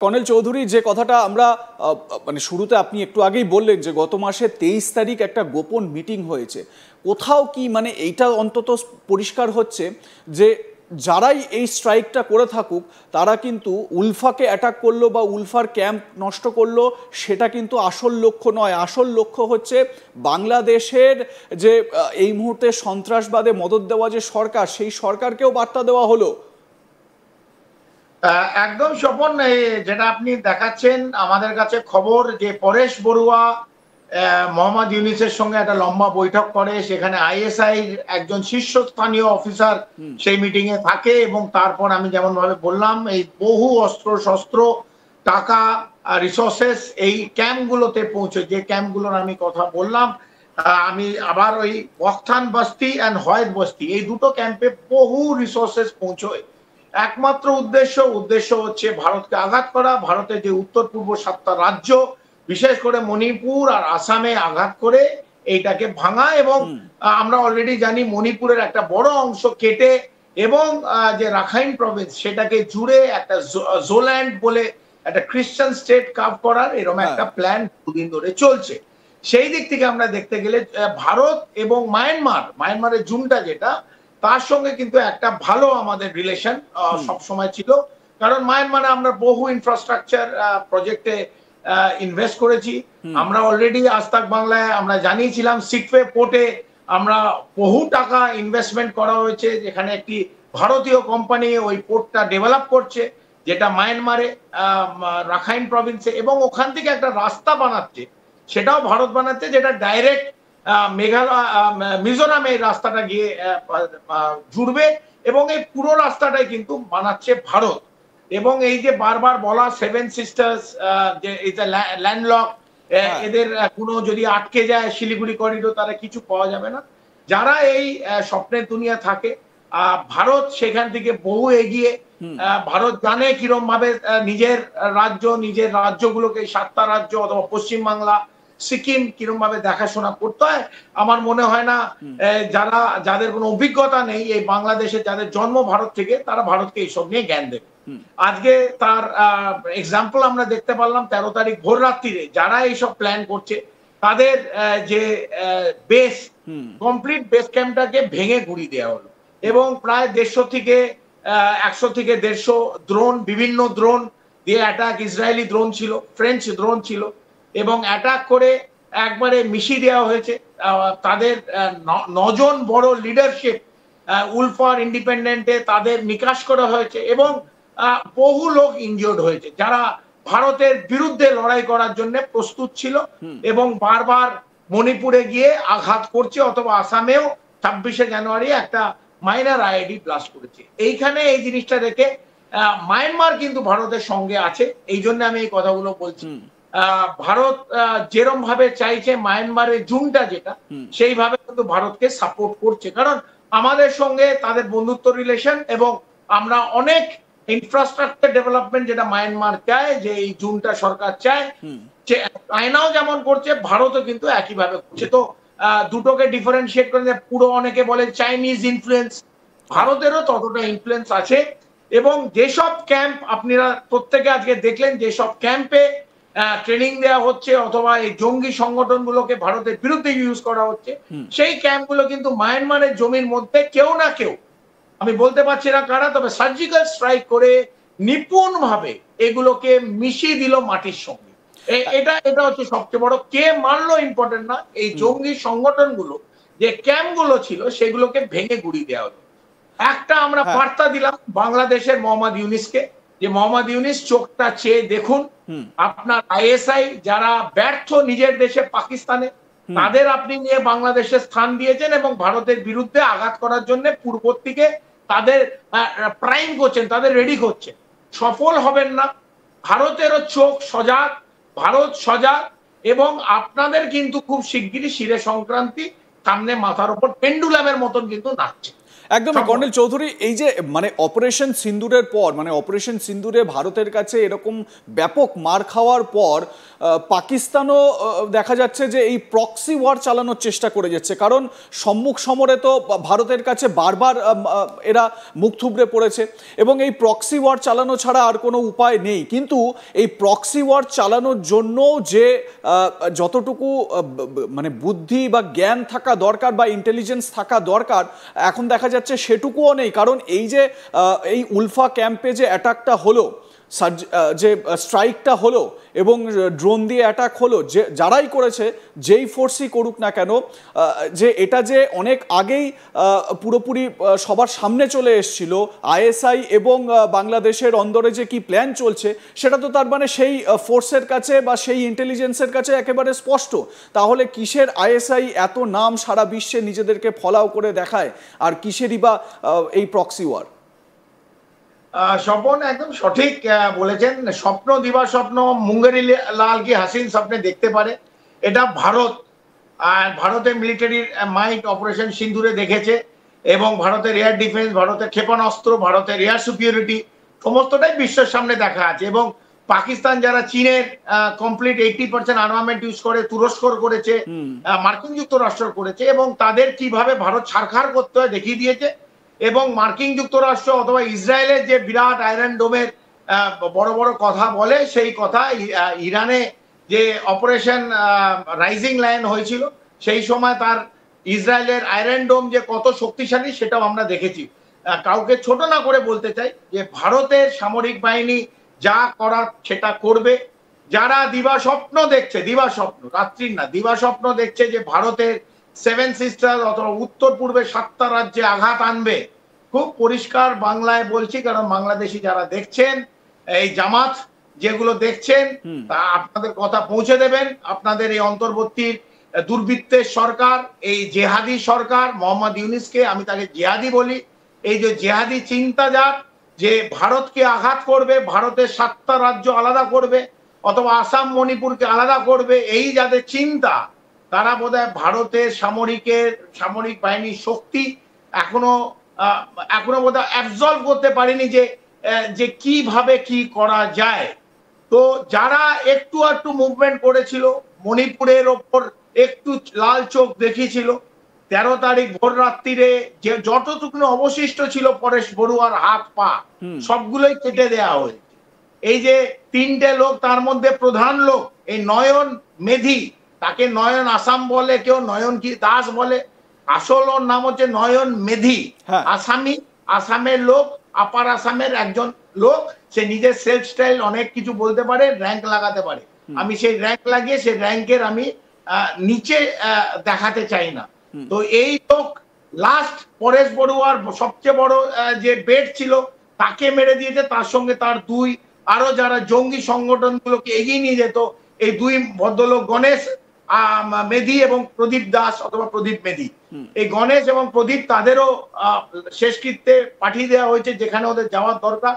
Colonel Chowdhury, যে কথাটা আমরা মানে শুরুতে আপনি একটু আগেই বললেন যে গত মাসে 23 তারিখ একটা গোপন মিটিং হয়েছে, কোথাও কি মানে এইটা অন্তত পরিষ্কার হচ্ছে যে যারাই এই স্ট্রাইকটা করে থাকুক তারা কিন্তু উলফাকে অ্যাটাক করলো বা উলফার ক্যাম্প নষ্ট করলো, সেটা কিন্তু আসল লক্ষ্য নয়। আসল লক্ষ্য হচ্ছে বাংলাদেশের যে এই মুহূর্তে সন্ত্রাসবাদে মদদ দেওয়া যে সরকার, সেই সরকারকেও বার্তা দেওয়া হলো। একদম স্বপন, যেটা আপনি দেখাচ্ছেন আমাদের কাছে খবর যে পরেশ বড়ুয়া মোহাম্মদ ইউনিসের সঙ্গে একটা লম্বা বৈঠক করে, সেখানে আইএসআই একজন শীর্ষস্থানীয় অফিসার সেই মিটিং এ থাকে এবং তারপর আমি যেমন ভাবে বললাম এই বহু অস্ত্র শস্ত্র টাকা রিসোর্সেস এই ক্যাম্পগুলোতে পৌঁছে, যে ক্যাম্পগুলোর আমি কথা বললাম। আমি আবার ওই বখথান বস্তি অ্যান্ড হয়েদ বস্তি এই দুটো ক্যাম্পে বহু রিসোর্সেস পৌঁছয়। একমাত্র উদ্দেশ্য হচ্ছে ভারতকে আঘাত করা, ভারতের যে উত্তর পূর্ব 7টা রাজ্য বিশেষ করে মণিপুর আর আসামে আঘাত করে এইটাকে ভাঙা। এবং আমরা অলরেডি জানি মণিপুরের একটা বড় অংশ কেটে এবং যে রাখাইন প্রভিন্স সেটাকে জুড়ে একটা জোল্যান্ড বলে একটা খ্রিস্টান স্টেট কাভ করার এরকম একটা প্ল্যান দুদিন ধরে চলছে। সেই দিক থেকে আমরা দেখতে গেলে ভারত এবং মায়ানমারের জুনটা যেটা, তার সঙ্গে কিন্তু একটা ভালো আমাদের রিলেশন সব সময় ছিল, কারণ মায়ানমারে আমরা বহু ইনফ্রাস্ট্রাকচার প্রজেক্টে ইনভেস্ট করেছি। আমরা অলরেডি আজতাক বাংলায় আমরা জানিয়েছিলাম সিকফে পোর্টে আমরা বহু টাকা ইনভেস্টমেন্ট করা হয়েছে, যেখানে একটি ভারতীয় কোম্পানি ওই পোর্টটা ডেভেলপ করছে, যেটা মায়ানমারে রাখাইন প্রভিন্সে, এবং ওখান থেকে একটা রাস্তা বানাচ্ছে, সেটাও ভারত বানাচ্ছে, যেটা ডাইরেক্ট মেঘালয় মিজোরামে এই রাস্তাটা গিয়ে জুড়বে এবং এই পুরো রাস্তাটাই কিন্তু বানাচ্ছে ভারত। এবং এই যে বারবার বলা সেভেন সিস্টার্স যে এটা ল্যান্ডলক, এদের কোনো যদি আটকে যায় শিলিগুড়ি করিডোর তারা কিছু পাওয়া যাবে না। যারা এই স্বপ্নের দুনিয়া থাকে, ভারত সেখান থেকে বহু এগিয়ে। ভারত জানে কিরম ভাবে নিজের রাজ্যগুলোকে 7টা রাজ্য অথবা পশ্চিমবাংলা সিকিম কিরম ভাবে দেখাশোনা করতে হয়। আমার মনে হয় না যাদের কোনো অভিজ্ঞতা নেই এই বাংলাদেশে, যাদের জন্ম ভারত থেকে, তারা ভারতকে এইসব নিয়ে জ্ঞান দেবে। আজকে তার এক্সাম্পল আমরা দেখতে পারলাম 13 তারিখ ভোর রাত্রিরে যারা এইসব প্ল্যান করছে তাদের যে বেস কমপ্লিট বেস ক্যাম্পটাকে ভেঙে গুড়িয়ে দেওয়া হলো এবং প্রায় 150 থেকে 100 থেকে 150 ড্রোন, বিভিন্ন ড্রোন দিয়ে অ্যাটাক, ইসরায়েলি ড্রোন ছিল, ফ্রেঞ্চ ড্রোন ছিল, এবং অ্যাটাক করে একবারে মিশিয়ে দেওয়া হয়েছে। তাদের 9 জন বড় লিডারশিপ উলফার ইন্ডিপেন্ডেন্টে তাদের নিকাশ করা হয়েছে এবং বহু লোক ইনজিওর্ড হয়েছে যারা ভারতের বিরুদ্ধে লড়াই করার জন্য প্রস্তুত ছিল এবং বারবার মণিপুরে গিয়ে আঘাত করছে, অথবা আসামেও 26শে জানুয়ারি একটা মাইনার আইডি ব্লাস্ট করেছে। এইখানে এই জিনিসটা দেখে মায়ানমার কিন্তু ভারতের সঙ্গে আছে, এই জন্য আমি এই কথাগুলো বলছি। ভারত যেরম ভাবে চাইছে মায়ানমারের জুনটা যেটা, সেইভাবে কিন্তু ভারতকে সাপোর্ট করছে, কারণ আমাদের সঙ্গে তাদের বন্ধুত্ব রিলেশন এবং আমরা অনেক ইনফ্রাস্ট্রাকচার ডেভেলপমেন্ট যেটা মায়ানমার চায়, যে এই জুনটা সরকার চায়, চায়নাও যেমন করছে ভারতও কিন্তু একইভাবে করছে। তো দুটোকে ডিফারেন্সিয়েট করে পুরো অনেকে বলে চাইনিজ ইনফ্লুয়েন্স, ভারতেরও ততটা ইনফ্লুয়েন্স আছে। এবং যেসব ক্যাম্প আপনারা প্রত্যেকে আজকে দেখলেন, যেসব ক্যাম্পে ট্রেনিং দেওয়া হচ্ছে অথবা এই জঙ্গি সংগঠনগুলোকে ভারতের বিরুদ্ধে ইউজ করা হচ্ছে, সেই ক্যাম্পগুলো কিন্তু মায়ানমারের জমির মধ্যে কেউ না কেউ, আমি বলতে পারছি না কারা, তবে সার্জিক্যাল স্ট্রাইক করে নিপুণ ভাবে এগুলোকে মিশিয়ে দিল মাটির সঙ্গে। এটা হচ্ছে সবচেয়ে বড়, কে মারলো ইম্পর্টেন্ট না, এই জঙ্গি সংগঠনগুলো যে ক্যাম্পগুলো ছিল সেগুলোকে ভেঙে গুড়িয়ে দেওয়া হলো। একটা আমরা বার্তা দিলাম বাংলাদেশের মোহাম্মদ ইউনিসকে, যে মোহাম্মদ ইউনিস চোখটা চেয়ে দেখুন, আপনার আইএসআই যারা ব্যর্থ নিজের দেশে পাকিস্তানে, তাদের আপনি নিয়ে বাংলাদেশে স্থান দিয়েছেন এবং ভারতের বিরুদ্ধে আঘাত করার জন্য পূর্ব থেকে তাদের প্রাইম করছেন, তাদের রেডি করছেন, সফল হবেন না। ভারতেরও চোখ সজাগ, ভারত সজাগ, এবং আপনাদের কিন্তু খুব শিগগিরই শিরে সংক্রান্তি সামনে মাথার উপর পেন্ডুলামের মতন কিন্তু নাচছে। একদমই কর্নেল চৌধুরী, এই যে মানে অপারেশন সিন্দুরের পর, মানে অপারেশন সিন্দুরে ভারতের কাছে এরকম ব্যাপক মার খাওয়ার পর পাকিস্তানও দেখা যাচ্ছে যে এই প্রক্সি ওয়ার চালানোর চেষ্টা করে যাচ্ছে, কারণ সম্মুখ সমরে তো ভারতের কাছে বারবার এরা মুখ থুবড়ে পড়েছে এবং এই প্রক্সি ওয়ার চালানো ছাড়া আর কোনো উপায় নেই। কিন্তু এই প্রক্সি ওয়ার চালানোর জন্য যে যতটুকু মানে বুদ্ধি বা জ্ঞান থাকা দরকার বা ইন্টেলিজেন্স থাকা দরকার, এখন দেখা যাচ্ছে সেটুকুও নেই। কারণ এই যে এই উলফা ক্যাম্পে যে অ্যাটাকটা হলো, যে স্ট্রাইকটা হলো এবং ড্রোন দিয়ে অ্যাটাক হলো, যে যারাই করেছে, যেই ফোর্সই করুক না কেন, যে এটা যে অনেক আগেই পুরোপুরি সবার সামনে চলে এসেছিল, আইএসআই এবং বাংলাদেশের অন্দরে যে কি প্ল্যান চলছে সেটা তো তার মানে সেই ফোর্সের কাছে বা সেই ইন্টেলিজেন্সের কাছে একেবারে স্পষ্ট। তাহলে কিসের আইএসআই এত নাম সারা বিশ্বে নিজেদেরকে ফলাও করে দেখায়, আর কিসেরই বা এই প্রক্সি ওয়ার? স্বপন একদম সঠিক বলেছেন। স্বপ্ন দিবা স্বপ্ন মুঙ্গেরি লাল কি হাসিন স্বপ্নে দেখতে পারে, এটা ভারত আর ভারতের মিলিটারির মাইট অপারেশন সিন্দুরে দেখেছে। এবং ভারতের এয়ার ডিফেন্স, ভারতের ক্ষেপণাস্ত্র, ভারতের এয়ার সুপিরিয়রিটি সমস্তটাই বিশ্বের সামনে দেখা আছে। এবং পাকিস্তান যারা চীনের কমপ্লিট 80% আর্মামেন্ট ইউজ করে, তুরস্কর করেছে, মার্কিন যুক্তরাষ্ট্র করেছে, এবং তাদের কিভাবে ভারত ছারখার করতে হয় দেখিয়ে দিয়েছে। এবং মার্কিন যুক্তরাষ্ট্র অথবা ইসরায়েলের যে বিরাট আয়রন ডোমের বড় বড় কথা বলে, সেই কথা ইরানে যে অপারেশন রাইজিং লায়ন হয়েছিল সেই সময় তার ইসরায়েলের আয়রন ডোম যে কত শক্তিশালী সেটাও আমরা দেখেছি। কাউকে ছোট না করে বলতে চাই যে ভারতের সামরিক বাহিনী যা করার সেটা করবে। যারা দিবা স্বপ্ন দেখছে, দিবা স্বপ্ন রাত্রির না, দিবা স্বপ্ন দেখছে যে ভারতের সেভেন সিস্টার অথবা উত্তর পূর্বে 7টা রাজ্যে আঘাত আনবে, খুব পরিষ্কার বাংলায় বলছি, কারণ বাংলাদেশি যারা দেখছেন, এই জামাত যেগুলো দেখছেন, তা আপনাদের কথা পৌঁছে দেবেন। আপনাদের এই অন্তর্বর্তী দুর্বৃত্তের সরকার, এই জেহাদি সরকার, মোহাম্মদ ইউনূসকে আমি তাকে জেহাদি বলি, এই যে জেহাদি চিন্তাজাত যে ভারতকে আঘাত করবে, ভারতের 7টা রাজ্য আলাদা করবে অথবা আসাম মণিপুরকে আলাদা করবে, এই যাদের চিন্তা, তারা বোধহয় ভারতের সামরিক বাহিনীর শক্তি এখনো বোধহয় অ্যাবজর্ব করতে পারেনি যে কিভাবে কি করা যায়। তো যারা একটু মুভমেন্ট করেছিল, মণিপুরের ওপর একটু লাল চোখ দেখিয়েছিল, 13 তারিখ ভোর রাত্রিরে যে যতটুকু অবশিষ্ট ছিল পরেশ বড়ুয়ার হাত পা সবগুলোই কেটে দেওয়া হয়েছে। এই যে 3টে লোক, তার মধ্যে প্রধান লোক এই নয়ন মেধি, তাকে নয়ন আসাম বলে, কেউ নয়ন কি দাস বলে, আসল ওর নাম হচ্ছে নয়ন মেধি। আসামের লোক, আপার আসামের একজন লোক। সে নিজের সেলফ স্টাইল অনেক কিছু বলতে পারে, র্যাঙ্ক লাগাতে পারে। আমি সেই র্যাঙ্ক লাগিয়ে সেই র্যাঙ্কের আমি নিচে দেখাতে চাই না। তো এই লোক লাস্ট পরেশ বড়ুয়ার সবচেয়ে বড় যে বেড ছিল তাকে মেরে দিয়েছে, তার সঙ্গে তার আরো যারা জঙ্গি সংগঠনগুলোকে এগিয়ে নিয়ে যেত, এই 2 ভদ্রলোক গণেশ মেধি এবং প্রদীপ দাস অথবা প্রদীপ মেধি, এই গণেশ এবং প্রদীপ তাদেরও শেষকৃত্যে পাঠিয়ে দেওয়া হয়েছে যেখানে ওদের যাওয়ার দরকার।